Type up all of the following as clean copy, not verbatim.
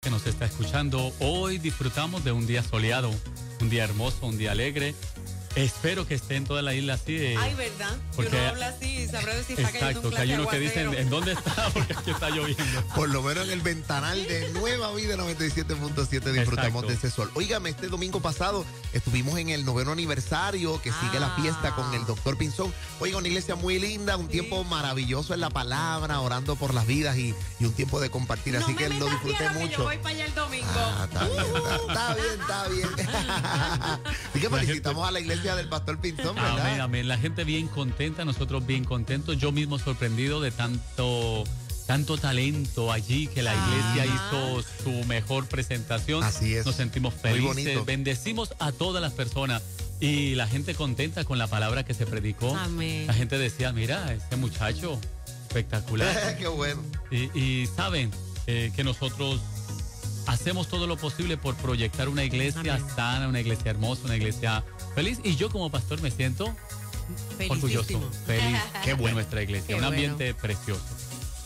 que nos está escuchando. Hoy disfrutamos de un día soleado, un día hermoso, un día alegre. Espero que esté en toda la isla así. Ay, ¿verdad? Porque uno habla así y sabrá decir está cayendo un exacto, que hay uno que dice aguacero. ¿en dónde está? Porque aquí está lloviendo. Por lo menos en el ventanal de Nueva Vida 97.7 disfrutamos Exacto. de ese sol. Óigame, este domingo pasado estuvimos en el 9º aniversario que sigue la fiesta con el doctor Pinzón. Oiga, una iglesia muy linda, un tiempo maravilloso en la palabra, orando por las vidas y un tiempo de compartir. Así que lo disfruté mucho. Yo voy para allá el domingo. Está bien, está bien. Y que felicitamos a la iglesia del pastor Pinzón, ¿verdad? Amén, amén. La gente bien contenta, nosotros bien contentos. Yo mismo sorprendido de tanto talento allí, que la iglesia hizo su mejor presentación. Así es. Nos sentimos Muy felices. bonito. Bendecimos a todas las personas y la gente contenta con la palabra que se predicó. Amén. La gente decía, mira, este muchacho, espectacular. Qué bueno. Y saben que nosotros hacemos todo lo posible por proyectar una iglesia sana, una iglesia hermosa, una iglesia feliz. Y yo como pastor me siento orgulloso, feliz de nuestra iglesia. Qué Un ambiente bueno. precioso.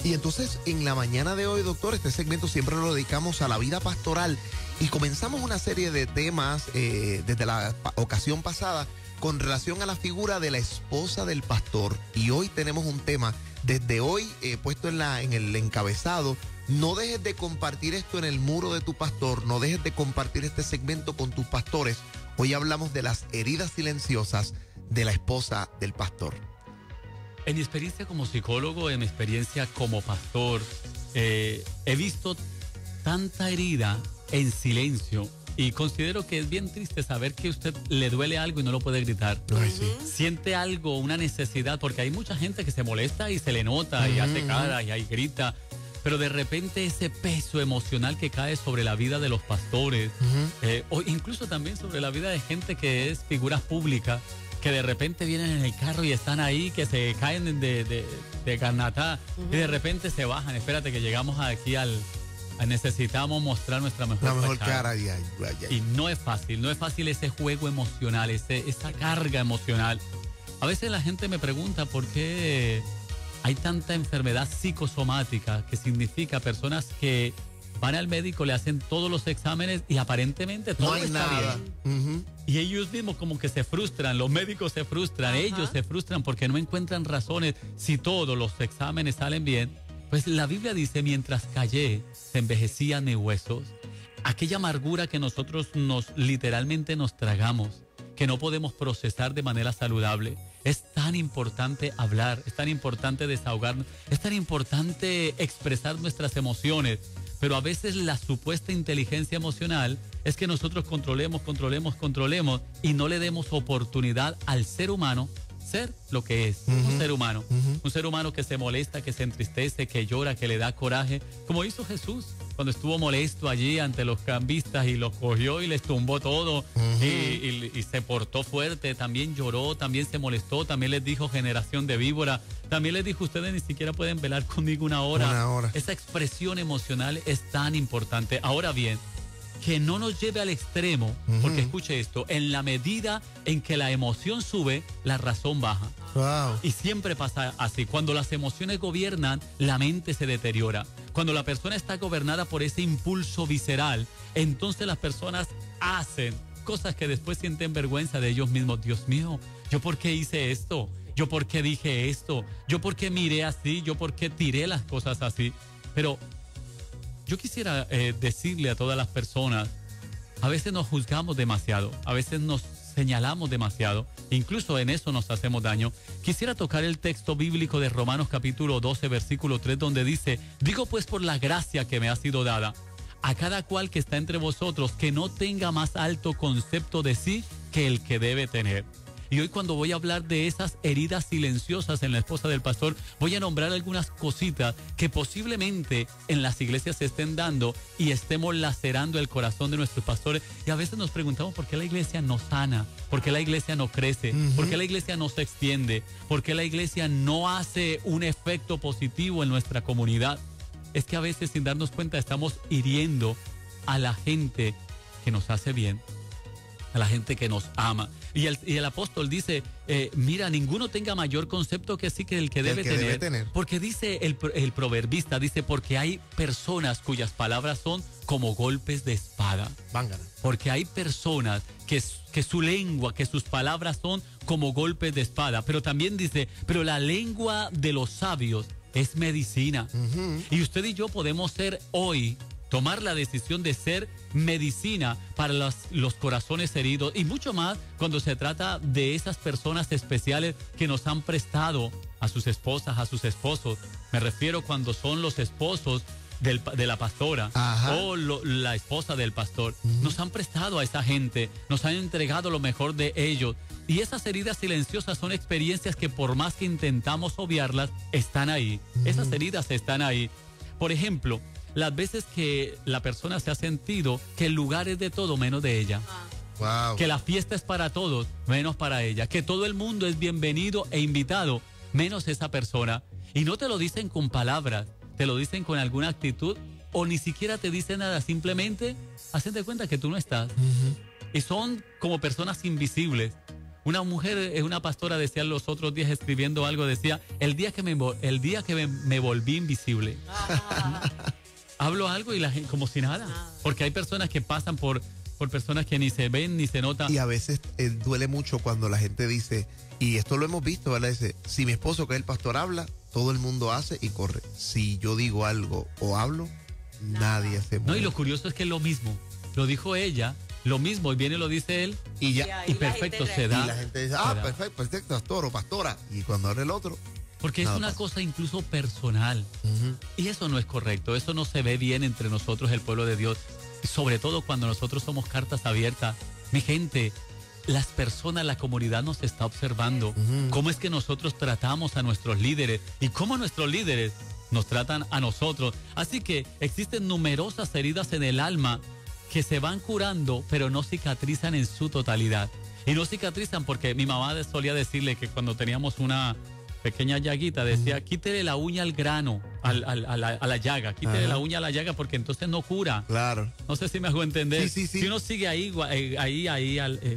Y entonces, en la mañana de hoy, doctor, este segmento siempre lo dedicamos a la vida pastoral y comenzamos una serie de temas desde la ocasión pasada con relación a la figura de la esposa del pastor. Y hoy tenemos un tema, desde hoy puesto en el encabezado. No dejes de compartir esto en el muro de tu pastor, no dejes de compartir este segmento con tus pastores. Hoy hablamos de las heridas silenciosas de la esposa del pastor. En mi experiencia como psicólogo, en mi experiencia como pastor, he visto tanta herida en silencio y considero que es bien triste saber que a usted le duele algo y no lo puede gritar. Ay, sí. Siente algo, una necesidad, porque hay mucha gente que se molesta y se le nota y hace cara y ahí grita. Pero de repente ese peso emocional que cae sobre la vida de los pastores, o incluso también sobre la vida de gente que es figuras públicas, que de repente vienen en el carro y están ahí, que se caen de garnatá y de repente se bajan. Espérate que llegamos aquí necesitamos mostrar nuestra mejor La mejor fachada. cara. Y no es fácil ese juego emocional, esa carga emocional. A veces la gente me pregunta por qué hay tanta enfermedad psicosomática, que significa personas que van al médico, le hacen todos los exámenes y aparentemente todo No hay está nada. bien. Y ellos mismos como que se frustran, los médicos se frustran, ellos se frustran porque no encuentran razones. Si todos los exámenes salen bien, pues la Biblia dice, mientras callé, se envejecían mis huesos. Aquella amargura que nosotros literalmente nos tragamos, que no podemos procesar de manera saludable. Es tan importante hablar, es tan importante desahogarnos, es tan importante expresar nuestras emociones. Pero a veces la supuesta inteligencia emocional es que nosotros controlemos y no le demos oportunidad al ser humano ser lo que es, un ser humano. Un ser humano que se molesta, que se entristece, que llora, que le da coraje, como hizo Jesús cuando estuvo molesto allí ante los cambistas y los cogió y les tumbó todo y se portó fuerte, también lloró, también se molestó, también les dijo generación de víbora, también les dijo ustedes ni siquiera pueden velar conmigo una hora. Esa expresión emocional es tan importante. Ahora bien, que no nos lleve al extremo, porque escuche esto, en la medida en que la emoción sube, la razón baja. Wow. Y siempre pasa así. Cuando las emociones gobiernan, la mente se deteriora. Cuando la persona está gobernada por ese impulso visceral, entonces las personas hacen cosas que después sienten vergüenza de ellos mismos. Dios mío, ¿yo por qué hice esto? ¿Yo por qué dije esto? ¿Yo por qué miré así? ¿Yo por qué tiré las cosas así? Pero yo quisiera decirle a todas las personas, a veces nos juzgamos demasiado, a veces nos señalamos demasiado, incluso en eso nos hacemos daño. Quisiera tocar el texto bíblico de Romanos capítulo 12, versículo 3, donde dice, digo pues por la gracia que me ha sido dada, a cada cual que está entre vosotros, que no tenga más alto concepto de sí que el que debe tener. Y hoy cuando voy a hablar de esas heridas silenciosas en la esposa del pastor, voy a nombrar algunas cositas que posiblemente en las iglesias se estén dando y estemos lacerando el corazón de nuestros pastores. Y a veces nos preguntamos por qué la iglesia no sana, por qué la iglesia no crece, por qué la iglesia no se extiende, por qué la iglesia no hace un efecto positivo en nuestra comunidad. Es que a veces sin darnos cuenta estamos hiriendo a la gente que nos hace bien, a la gente que nos ama. Y el apóstol dice, mira, ninguno tenga mayor concepto que sí que el que debe tener. Tener. Porque dice el proverbista, dice, porque hay personas cuyas palabras son como golpes de espada. Vángana. Porque hay personas que su lengua, que sus palabras son como golpes de espada. Pero también dice, pero la lengua de los sabios es medicina. Y usted y yo podemos ser hoy, tomar la decisión de ser medicina para los corazones heridos. Y mucho más cuando se trata de esas personas especiales que nos han prestado a sus esposas, a sus esposos. Me refiero cuando son los esposos de la pastora. Ajá. O la esposa del pastor. Nos han prestado a esa gente, nos han entregado lo mejor de ellos. Y esas heridas silenciosas son experiencias que por más que intentamos obviarlas, están ahí. Esas heridas están ahí. Por ejemplo, las veces que la persona se ha sentido que el lugar es de todo menos de ella. Wow. Que la fiesta es para todos menos para ella. Que todo el mundo es bienvenido e invitado menos esa persona. Y no te lo dicen con palabras, te lo dicen con alguna actitud o ni siquiera te dicen nada, simplemente hacen de cuenta que tú no estás. Y son como personas invisibles. Una mujer, una pastora decía los otros días escribiendo algo, decía, el día que me volví invisible. Hablo algo y la gente como si nada. Porque hay personas que pasan por personas que ni se ven ni se notan. Y a veces duele mucho cuando la gente dice, y esto lo hemos visto, ¿verdad? Dice, si mi esposo, que es el pastor, habla, todo el mundo hace y corre. Si yo digo algo o hablo, nadie se mueve. No, y lo curioso es que es lo mismo. Lo dijo ella, lo mismo, y viene y lo dice él, y ya. Y perfecto, se da. Y la gente dice, perfecto, pastor o pastora. Y cuando habla el otro. Porque es una cosa incluso personal. Y eso no es correcto. Eso no se ve bien entre nosotros, el pueblo de Dios. Y sobre todo cuando nosotros somos cartas abiertas. Mi gente, las personas, la comunidad nos está observando. Cómo es que nosotros tratamos a nuestros líderes y cómo nuestros líderes nos tratan a nosotros. Así que existen numerosas heridas en el alma que se van curando, pero no cicatrizan en su totalidad. Y no cicatrizan porque mi mamá solía decirle que cuando teníamos una pequeña llaguita, decía, quítele la uña al grano, a la llaga, quítele la uña a la llaga porque entonces no cura. Claro. No sé si me hago entender. Sí. Si uno sigue ahí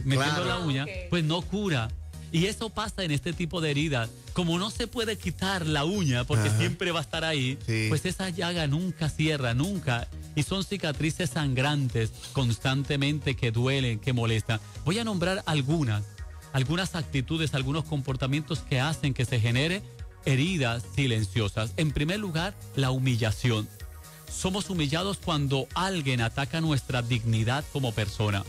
metiendo la uña, pues no cura. Y eso pasa en este tipo de heridas. Como no se puede quitar la uña porque siempre va a estar ahí, pues esa llaga nunca cierra, nunca. Y son cicatrices sangrantes constantemente que duelen, que molestan. Voy a nombrar algunas actitudes, algunos comportamientos que hacen que se genere heridas silenciosas. En primer lugar, la humillación. Somos humillados cuando alguien ataca nuestra dignidad como persona.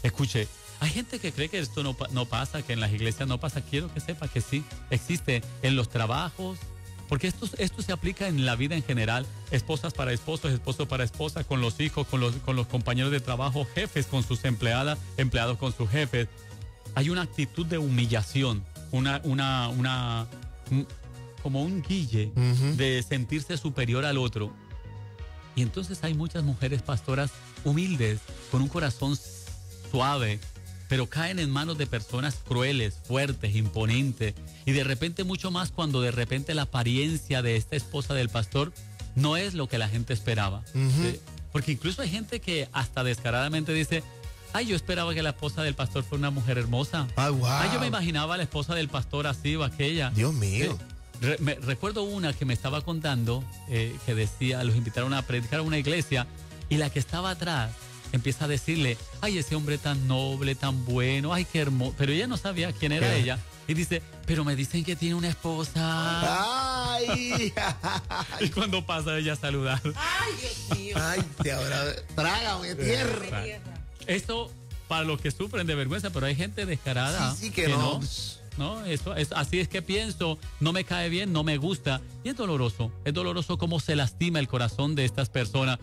Escuche, hay gente que cree que esto no pasa, que en las iglesias no pasa. Quiero que sepa que sí, existe en los trabajos, porque esto se aplica en la vida en general. Esposas para esposos, esposos para esposas, con los hijos, con los compañeros de trabajo, jefes con sus empleadas, empleados con sus jefes. Hay una actitud de humillación, como un guille de sentirse superior al otro. Y entonces hay muchas mujeres pastoras humildes, con un corazón suave, pero caen en manos de personas crueles, fuertes, imponentes. Y de repente mucho más cuando de repente la apariencia de esta esposa del pastor no es lo que la gente esperaba. ¿Sí? Porque incluso hay gente que hasta descaradamente dice, ay, yo esperaba que la esposa del pastor fuera una mujer hermosa. Wow. Ay, yo me imaginaba a la esposa del pastor así o aquella. Dios mío. Recuerdo una que me estaba contando, que decía, los invitaron a predicar a una iglesia, y la que estaba atrás empieza a decirle, ay, ese hombre tan noble, tan bueno, ay, qué hermoso. Pero ella no sabía quién era ella. Y dice, pero me dicen que tiene una esposa. Ay. Y cuando pasa ella a saludar. Ay, Dios mío. Ay, trágame tierra. Esto para los que sufren de vergüenza, pero hay gente descarada. Sí, que no. No, eso es así, es que pienso, no me cae bien, no me gusta. Y es doloroso cómo se lastima el corazón de estas personas.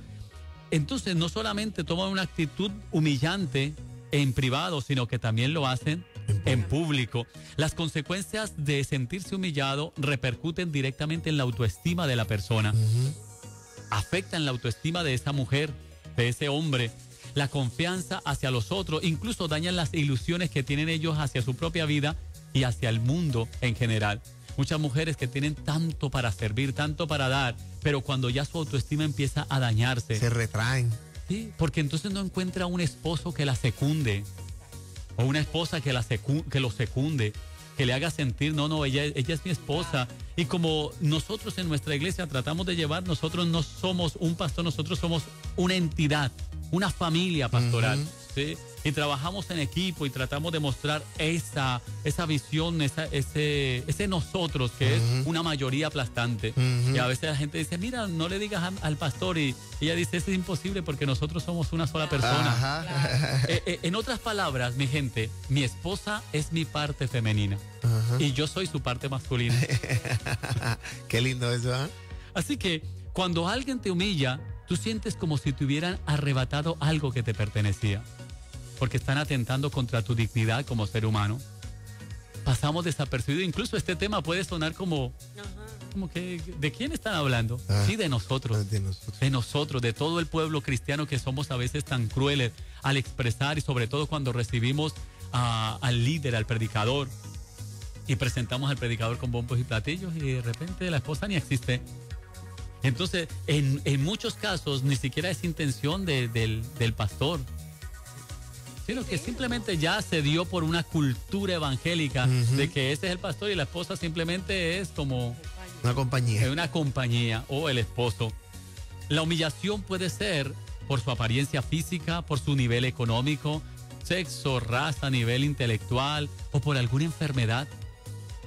Entonces no solamente toman una actitud humillante en privado, sino que también lo hacen en público. Las consecuencias de sentirse humillado repercuten directamente en la autoestima de la persona. Afectan la autoestima de esa mujer, de ese hombre, la confianza hacia los otros, incluso dañan las ilusiones que tienen ellos hacia su propia vida y hacia el mundo en general. Muchas mujeres que tienen tanto para servir, tanto para dar, pero cuando ya su autoestima empieza a dañarse, se retraen. Sí, porque entonces no encuentra un esposo que la secunde, o una esposa que lo secunde, que le haga sentir, no, ella es mi esposa, Y como nosotros en nuestra iglesia tratamos de llevar, nosotros no somos un pastor, nosotros somos una entidad, una familia pastoral. ¿Sí? Y trabajamos en equipo y tratamos de mostrar esa visión, ese nosotros que es una mayoría aplastante. Y a veces la gente dice, mira, no le digas al pastor, y ella dice, eso es imposible porque nosotros somos una sola persona. En otras palabras, mi gente, mi esposa es mi parte femenina y yo soy su parte masculina. Qué lindo eso, ¿eh? Así que cuando alguien te humilla, tú sientes como si te hubieran arrebatado algo que te pertenecía, porque están atentando contra tu dignidad como ser humano. Pasamos desapercibido. Incluso este tema puede sonar como que, ¿de quién están hablando? Sí, de nosotros. De nosotros, de todo el pueblo cristiano que somos a veces tan crueles al expresar, y sobre todo cuando recibimos al líder, al predicador, y presentamos al predicador con bombos y platillos, y de repente la esposa ni existe. Entonces, en muchos casos, ni siquiera es intención del pastor, sino que simplemente ya se dio por una cultura evangélica de que ese es el pastor y la esposa simplemente es como una compañía. Una compañía, o el esposo. La humillación puede ser por su apariencia física, por su nivel económico, sexo, raza, nivel intelectual o por alguna enfermedad.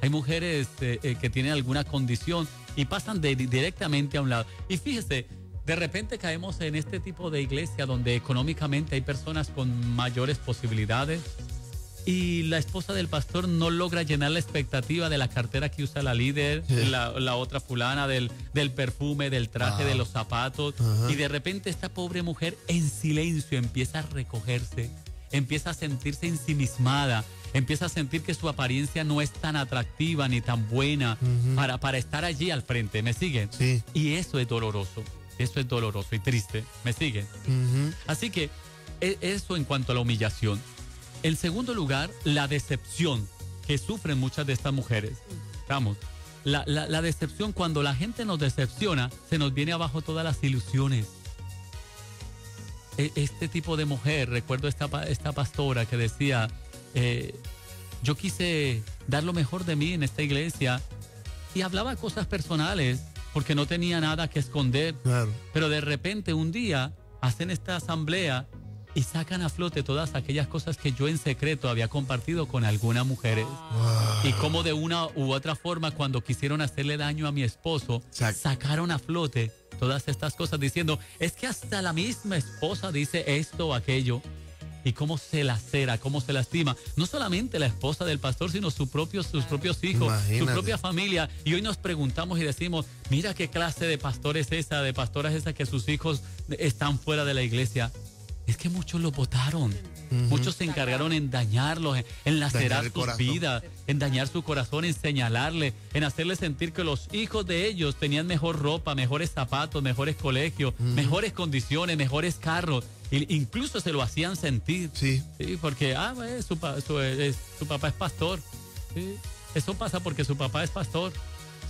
Hay mujeres que tienen alguna condición y pasan directamente a un lado. Y fíjese, de repente caemos en este tipo de iglesia donde económicamente hay personas con mayores posibilidades y la esposa del pastor no logra llenar la expectativa de la cartera que usa la líder, la otra fulana, del perfume, del traje, de los zapatos. Y de repente esta pobre mujer en silencio empieza a recogerse, empieza a sentirse ensimismada, empieza a sentir que su apariencia no es tan atractiva ni tan buena para estar allí al frente. ¿Me siguen? Sí. Y eso es doloroso. Eso es doloroso y triste. ¿Me siguen? Así que eso en cuanto a la humillación. En segundo lugar, la decepción que sufren muchas de estas mujeres. Vamos, la decepción, cuando la gente nos decepciona, se nos viene abajo todas las ilusiones. Este tipo de mujer, recuerdo esta pastora que decía, yo quise dar lo mejor de mí en esta iglesia, y hablaba cosas personales porque no tenía nada que esconder. Claro. Pero de repente un día hacen esta asamblea y sacan a flote todas aquellas cosas que yo en secreto había compartido con algunas mujeres. Y como de una u otra forma, cuando quisieron hacerle daño a mi esposo, sacaron a flote todas estas cosas diciendo, es que hasta la misma esposa dice esto o aquello. Y cómo se lacera, cómo se lastima. No solamente la esposa del pastor, sino sus propios hijos, Imagínate. su propia familia. Y hoy nos preguntamos y decimos, mira qué clase de pastor es esa, de pastora es esa, que sus hijos están fuera de la iglesia. Es que muchos lo votaron. Muchos se encargaron en dañarlos, en lacerar sus vidas, en dañar su corazón, en señalarle, en hacerle sentir que los hijos de ellos tenían mejor ropa, mejores zapatos, mejores colegios, mejores condiciones, mejores carros. Incluso se lo hacían sentir. Sí. Sí, porque su papá es pastor. Sí. Eso pasa porque su papá es pastor.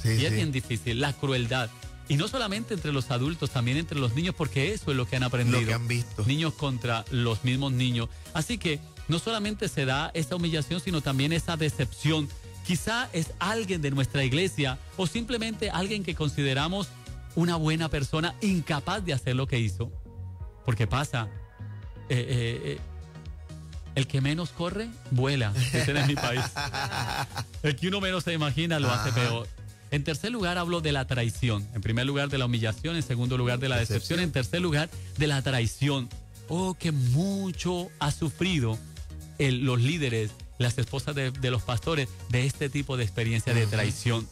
Sí, y es bien difícil, la crueldad. Y no solamente entre los adultos, también entre los niños, porque eso es lo que han aprendido. Lo que han visto. Niños contra los mismos niños. Así que no solamente se da esa humillación, sino también esa decepción. Quizá es alguien de nuestra iglesia o simplemente alguien que consideramos una buena persona, incapaz de hacer lo que hizo. Porque pasa, el que menos corre, vuela. Ese es mi país. El que uno menos se imagina lo hace peor. En tercer lugar, hablo de la traición. En primer lugar, de la humillación. En segundo lugar, de la decepción. En tercer lugar, de la traición. Oh, que mucho ha sufrido los líderes, las esposas de los pastores, de este tipo de experiencia de traición.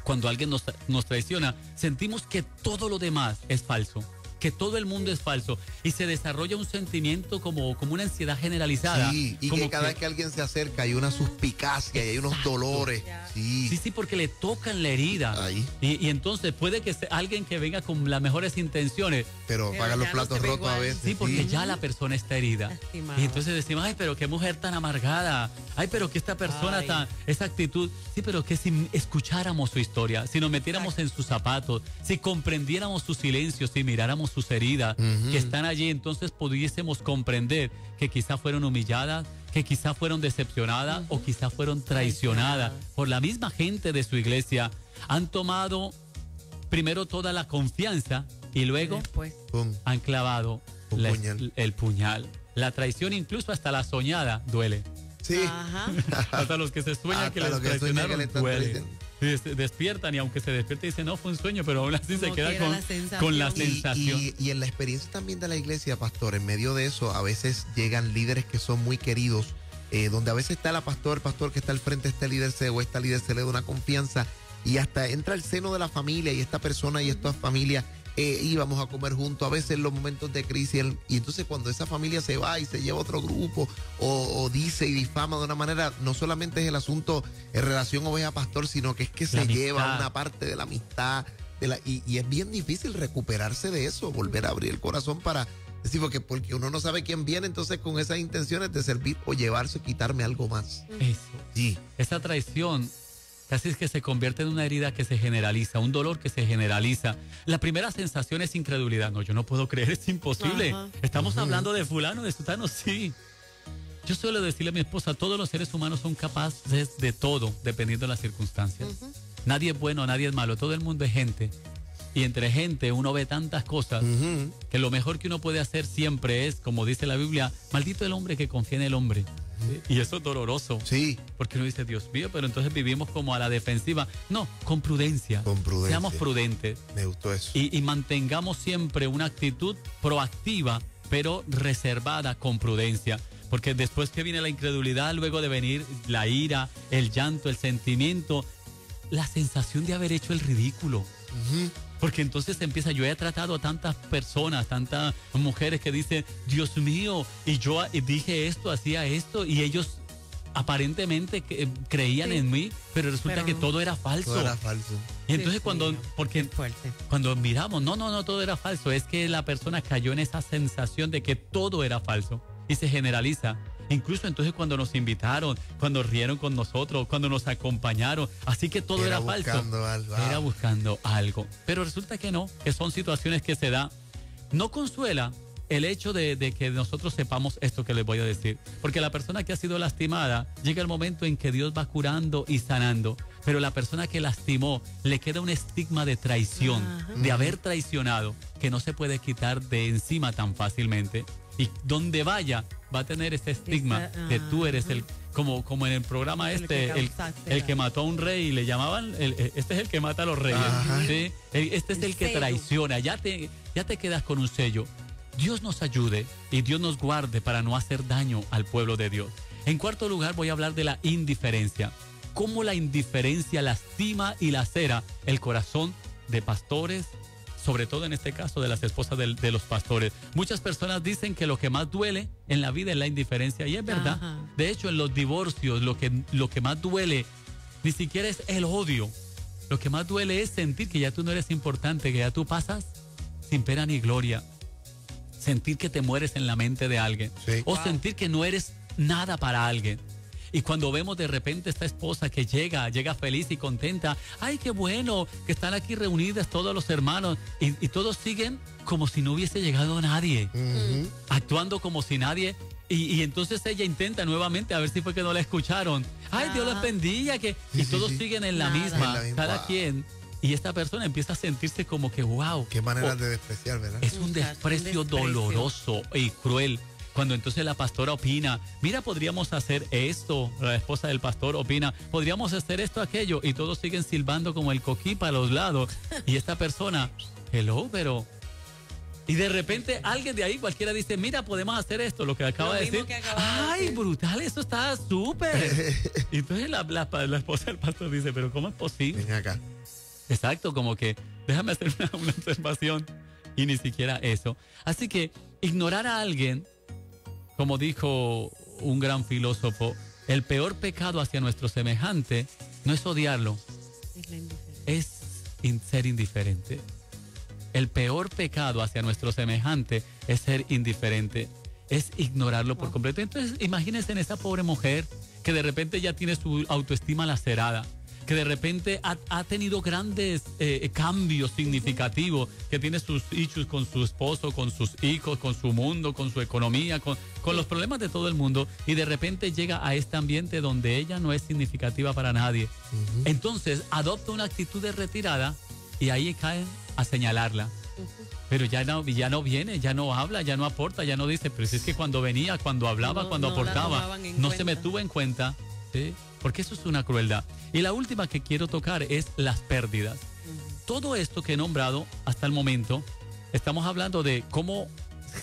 Cuando alguien nos traiciona, sentimos que todo lo demás es falso, que todo el mundo es falso, y se desarrolla un sentimiento como una ansiedad generalizada. Sí, y como que cada vez que alguien se acerca hay una suspicacia y hay unos dolores. Sí, porque le tocan la herida. Ahí. Y entonces puede que sea alguien que venga con las mejores intenciones, Pero paga los ya no platos se ve rotos a igual. veces. sí, porque ya la persona está herida. Lastimado. Y entonces decimos, ay, pero qué mujer tan amargada. Ay, pero que esta persona esa actitud. Sí, pero que si escucháramos su historia, si nos metiéramos en sus zapatos, si comprendiéramos su silencio, si miráramos sus heridas que están allí, entonces pudiésemos comprender que quizá fueron humilladas, que quizá fueron decepcionadas o quizá fueron traicionadas por la misma gente de su iglesia. Han tomado primero toda la confianza y luego Después. Pum. han clavado Un puñal. el puñal. La traición, incluso hasta la soñada, duele. Sí. Ajá. Hasta los que se sueñan que Hasta les los que sueñan que traicionaron, le están duele. traicionando. Despiertan y aunque se despierte dice no fue un sueño, pero aún así se Como queda quiera la sensación. con la Y- sensación. Y en la experiencia también de la iglesia, pastor, en medio de eso, a veces llegan líderes que son muy queridos, donde a veces está el pastor que está al frente, este líder o esta líder se le da una confianza y hasta entra al seno de la familia y esta persona y esta familia íbamos a comer juntos, a veces en los momentos de crisis, y entonces cuando esa familia se va y se lleva a otro grupo o dice y difama de una manera, no solamente es el asunto en relación oveja-pastor, sino que es que se La lleva amistad. una parte de la amistad, y es bien difícil recuperarse de eso, volver a abrir el corazón para decir, porque uno no sabe quién viene, entonces con esas intenciones de servir o llevarse o quitarme algo más. Eso. Sí. Esa traición casi es que se convierte en una herida que se generaliza, un dolor que se generaliza. La primera sensación es incredulidad. No, yo no puedo creer, es imposible. Ajá. Estamos hablando de fulano, de sutano, sí. Yo suelo decirle a mi esposa, todos los seres humanos son capaces de todo, dependiendo de las circunstancias. Nadie es bueno, nadie es malo, todo el mundo es gente. Y entre gente uno ve tantas cosas Ujú. que lo mejor que uno puede hacer siempre es, como dice la Biblia, maldito el hombre que confía en el hombre. Y eso es doloroso. Sí. Porque uno dice, Dios mío, pero entonces vivimos como a la defensiva. No, con prudencia. Con prudencia. Seamos prudentes Me gustó eso. y mantengamos siempre una actitud proactiva, pero reservada con prudencia. Porque después que viene la incredulidad, luego de venir la ira, el llanto, el sentimiento, la sensación de haber hecho el ridículo. Ujú. Porque entonces empieza, yo he tratado a tantas personas, tantas mujeres que dicen, Dios mío, y yo dije esto, hacía esto, y ellos aparentemente creían Sí. en mí, pero resulta Pero que no. todo era falso. Todo era falso. Y entonces Dios cuando, mío. porque Qué fuerte. cuando miramos, no, todo era falso, es que la persona cayó en esa sensación de que todo era falso y se generaliza. Incluso entonces cuando nos invitaron, cuando rieron con nosotros, cuando nos acompañaron, así que todo era falso. Buscando algo. Era buscando algo. Pero resulta que no, que son situaciones que se da. No consuela el hecho de que nosotros sepamos esto que les voy a decir. Porque la persona que ha sido lastimada, llega el momento en que Dios va curando y sanando. Pero la persona que lastimó, le queda un estigma de traición, Ajá. de haber traicionado, que no se puede quitar de encima tan fácilmente. Y donde vaya, va a tener ese estigma que tú eres el, como en el programa El que este, causaste el que mató a un rey y le llamaban, este es el que mata a los reyes. Ajá. ¿Sí? Este es El el que sello. traiciona, ya te quedas con un sello. Dios nos ayude y Dios nos guarde para no hacer daño al pueblo de Dios. En cuarto lugar voy a hablar de la indiferencia. Cómo la indiferencia lastima y lacera el corazón de pastores, sobre todo en este caso de las esposas de los pastores. Muchas personas dicen que lo que más duele en la vida es la indiferencia y es verdad. Ajá. De hecho, en los divorcios lo que más duele ni siquiera es el odio. Lo que más duele es sentir que ya tú no eres importante, que ya tú pasas sin pena ni gloria. Sentir que te mueres en la mente de alguien. Sí. O sentir que no eres nada para alguien. Y cuando vemos de repente esta esposa que llega feliz y contenta, ay, qué bueno que están aquí reunidas todos los hermanos y todos siguen como si no hubiese llegado nadie, Ujú. actuando como si nadie. Y entonces ella intenta nuevamente a ver si fue que no la escucharon. Ay, Dios los Ajá. bendiga, que Sí, y sí, todos sí. siguen en la Nada. misma, En la misma. cada Wow. quien. Y esta persona empieza a sentirse como que, wow. Qué manera de despreciar, ¿verdad? Es un Muchacho, desprecio un desprecio. doloroso y cruel. Cuando entonces la pastora opina, mira, podríamos hacer esto, la esposa del pastor opina, podríamos hacer esto, aquello, y todos siguen silbando como el coquí para los lados. Y esta persona, hello, pero... Y de repente alguien de ahí, cualquiera dice, mira, podemos hacer esto, lo que acaba Lo de mismo decir. que acaba de Ay, decir. brutal, eso está súper. Y entonces la esposa del pastor dice, pero ¿cómo es posible? Ven acá. Exacto, como que déjame hacer una observación y ni siquiera eso. Así que ignorar a alguien, como dijo un gran filósofo, el peor pecado hacia nuestro semejante no es odiarlo, Es la indiferencia. es ser indiferente. El peor pecado hacia nuestro semejante es ser indiferente, es ignorarlo por completo. Entonces, imagínense en esa pobre mujer que de repente ya tiene su autoestima lacerada. que de repente ha tenido grandes cambios significativos, que tiene sus issues con su esposo, con sus hijos, con su mundo, con su economía, con los problemas de todo el mundo, y de repente llega a este ambiente donde ella no es significativa para nadie. Entonces adopta una actitud de retirada y ahí caen a señalarla. Pero ya no viene, ya no habla, ya no aporta, ya no dice, pero si es que cuando venía, cuando hablaba, cuando aportaba, no se me tuvo en cuenta, ¿sí? Porque eso es una crueldad. Y la última que quiero tocar es las pérdidas. Todo esto que he nombrado hasta el momento, estamos hablando de cómo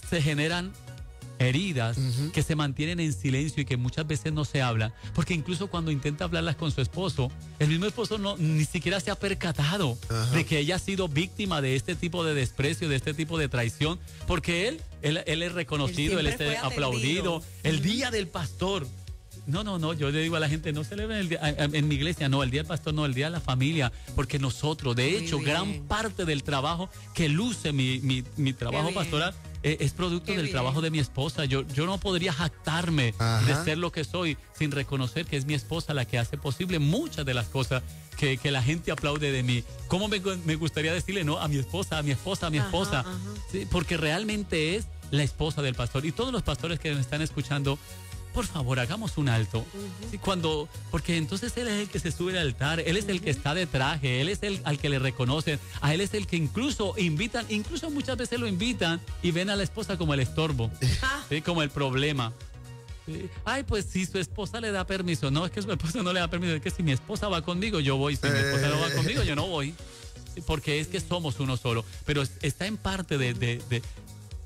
se generan heridas que se mantienen en silencio y que muchas veces no se hablan, porque incluso cuando intenta hablarlas con su esposo, el mismo esposo ni siquiera se ha percatado de que ella ha sido víctima de este tipo de desprecio, de este tipo de traición, porque él es reconocido, él es aplaudido. El día del pastor. No, yo le digo a la gente, no celebren el día, en mi iglesia, no, el día del pastor, no, el día de la familia, porque nosotros, de hecho, gran parte del trabajo que luce mi trabajo pastoral es producto del trabajo de mi esposa. Yo no podría jactarme de ser lo que soy sin reconocer que es mi esposa la que hace posible muchas de las cosas que la gente aplaude de mí. ¿Cómo me gustaría decirle no a mi esposa, a mi esposa, a mi esposa? Sí, porque realmente es la esposa del pastor. Y todos los pastores que me están escuchando, por favor, hagamos un alto. Sí, porque entonces él es el que se sube al altar, él es el que está de traje, él es el al que le reconocen, a él es el que incluso invitan, incluso muchas veces lo invitan y ven a la esposa como el estorbo, ¿sí? Como el problema. ¿Sí? Ay, pues si su esposa le da permiso. No, es que su esposa no le da permiso, es que si mi esposa va conmigo, yo voy. Si mi esposa no va conmigo, yo no voy. ¿Sí? Porque es que somos uno solo. Pero está en parte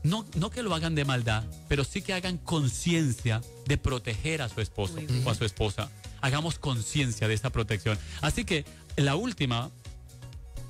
no que lo hagan de maldad, pero sí que hagan conciencia de proteger a su esposo o a su esposa. Hagamos conciencia de esa protección. Así que la última,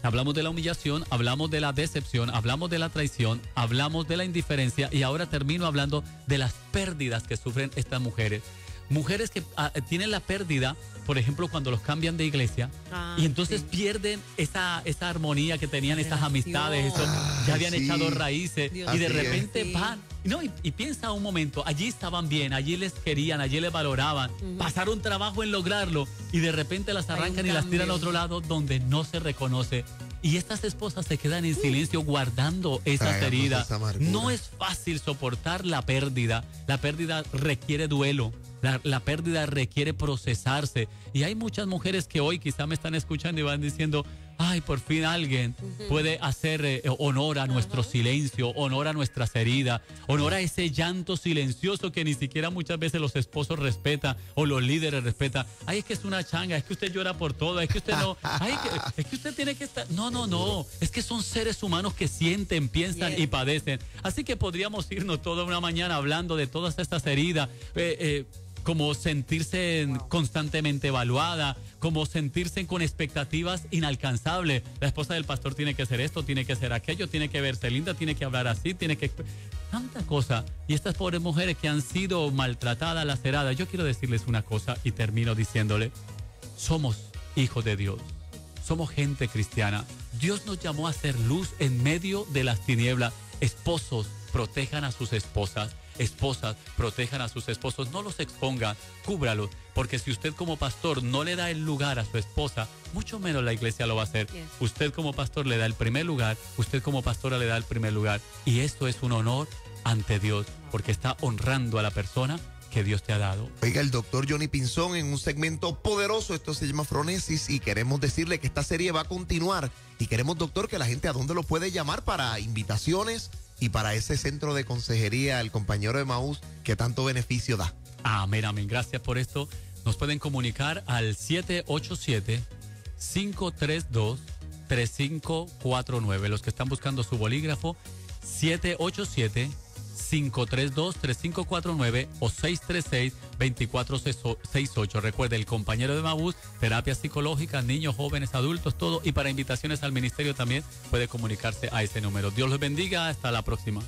hablamos de la humillación, hablamos de la decepción, hablamos de la traición, hablamos de la indiferencia y ahora termino hablando de las pérdidas que sufren estas mujeres. Mujeres que tienen la pérdida, por ejemplo, cuando los cambian de iglesia y entonces pierden esa armonía que tenían, esas amistades, eso, ya habían echado raíces y de repente van. No, y piensa un momento, allí estaban bien, allí les querían, allí les valoraban, pasaron trabajo en lograrlo y de repente las arrancan y las tiran a otro lado donde no se reconoce. Y estas esposas se quedan en silencio guardando esas heridas. No es fácil soportar la pérdida. La pérdida requiere duelo. La pérdida requiere procesarse. Y hay muchas mujeres que hoy quizá me están escuchando y van diciendo, ay, por fin alguien puede hacer honor a nuestro silencio, honor a nuestras heridas, honor a ese llanto silencioso que ni siquiera muchas veces los esposos respetan o los líderes respetan. Ay, es que es una changa, es que usted llora por todo, es que usted no, ay, es que usted tiene que estar. No, es que son seres humanos que sienten, piensan y padecen. Así que podríamos irnos toda una mañana hablando de todas estas heridas, como sentirse constantemente evaluada, como sentirse con expectativas inalcanzables. La esposa del pastor tiene que hacer esto, tiene que hacer aquello, tiene que verse linda, tiene que hablar así, tiene que... Tanta cosa. Y estas pobres mujeres que han sido maltratadas, laceradas, yo quiero decirles una cosa y termino diciéndole, somos hijos de Dios, somos gente cristiana. Dios nos llamó a ser luz en medio de las tinieblas. Esposos, protejan a sus esposas. Esposas, protejan a sus esposos, no los expongan, cúbralos, porque si usted como pastor no le da el lugar a su esposa, mucho menos la iglesia lo va a hacer. Usted como pastor le da el primer lugar, usted como pastora le da el primer lugar, y esto es un honor ante Dios, porque está honrando a la persona que Dios te ha dado. Oiga, el doctor Johnny Pinzón en un segmento poderoso, esto se llama Fronesis, y queremos decirle que esta serie va a continuar, y queremos, doctor, que la gente a dónde lo puede llamar para invitaciones y para ese centro de consejería, el compañero de Emaús, que tanto beneficio da. Amén, amén. Gracias por esto. Nos pueden comunicar al 787-532-3549. Los que están buscando su bolígrafo, 787-532-3549 o 636-2468. Recuerde, el compañero de Emaús, terapia psicológica, niños, jóvenes, adultos, todo. Y para invitaciones al ministerio también puede comunicarse a ese número. Dios los bendiga. Hasta la próxima.